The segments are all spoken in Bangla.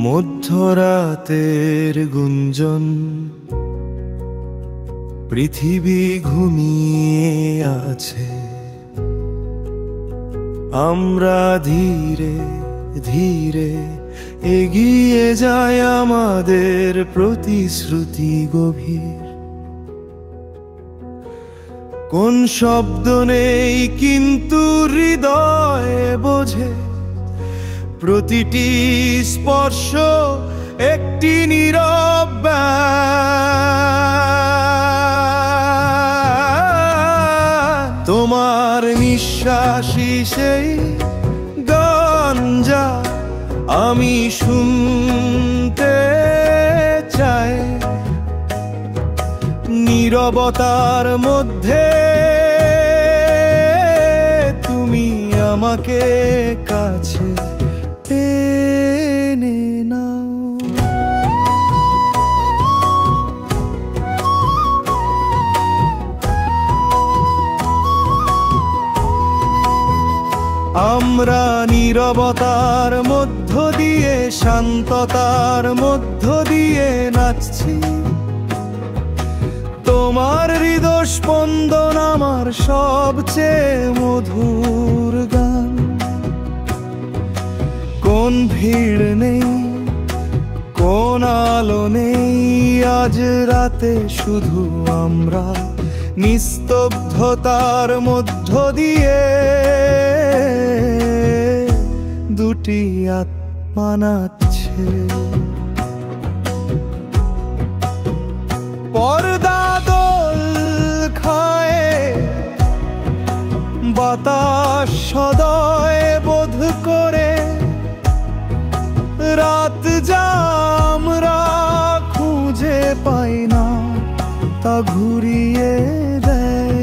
মধ্যরাতের গুঞ্জন, পৃথিবী ঘুমিয়ে আছে। আমরা ধীরে ধীরে এগিয়ে যাই আমাদের প্রতিশ্রুতি গভীর। কোন শব্দ নেই কিন্তু হৃদয়ে বোঝে, প্রতিটি স্পর্শ একটি নীরব গান। তোমার নিঃশ্বাসই সেই গান যা আমি শুনতে চাই। নীরবতার মধ্যে তুমি আমাকে কাছে টেনে নাও। আমরা নীরবতার মধ্য দিয়ে, শান্ততার মধ্য দিয়ে নাচছি। তোমার হৃদয় স্পন্দন আমার সবচেয়ে মধুর গান। কোন ভিড় নেই, কোন আলো নেই, আজ রাতে শুধু আমরা নিস্তব্ধতার মধ্য দিয়ে দুটি আত্মা নাচছে। পর্দা দোল খায়, বাতাস সদয় বোধ করে, রাত যা আমরা খুঁজে পাই না তা ঘুরিয়ে দেয়।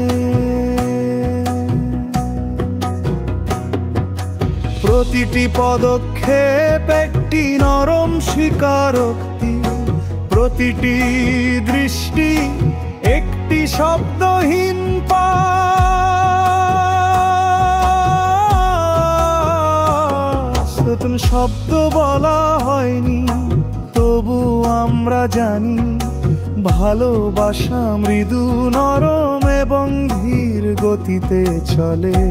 প্রতিটি পদক্ষেপ একটি নরম স্বীকারোক্তি, প্রতিটি দৃষ্টি একটি শব্দহীন পাস। নতুন শব্দ বলা হয়নি, তবু আমরা জানি ভালোবাসা মৃদু নরম এবং ধীর গতিতে চলে।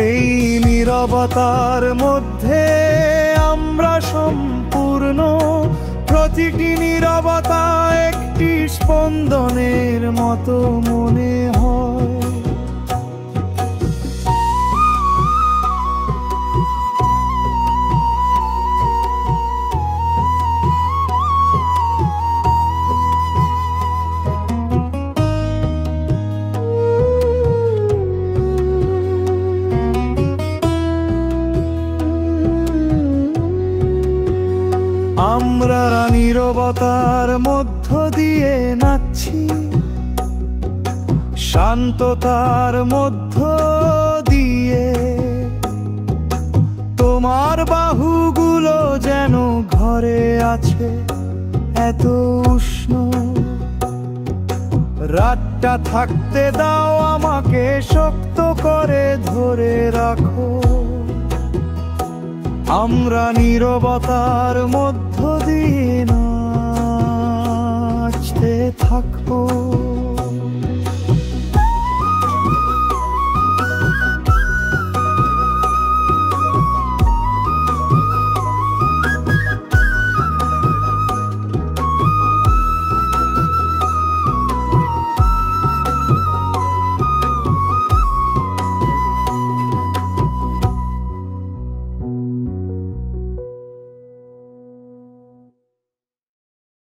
এই নীরবতার মধ্যে আমরা সম্পূর্ণ, প্রতিটি নীরবতা একটি স্পন্দনের মতো মনে হয়। আমরা নীরবতার মধ্য দিয়ে নাচছি, শান্ততার মধ্য দিয়ে। তোমার বাহুগুলো যেন ঘরে আছে এত উষ্ণ। রাতটা থাকতে দাও, আমাকে শক্ত করে ধরে রাখো। আমরা নীরবতার মধ্য দিয়ে নাচতে থাকবো।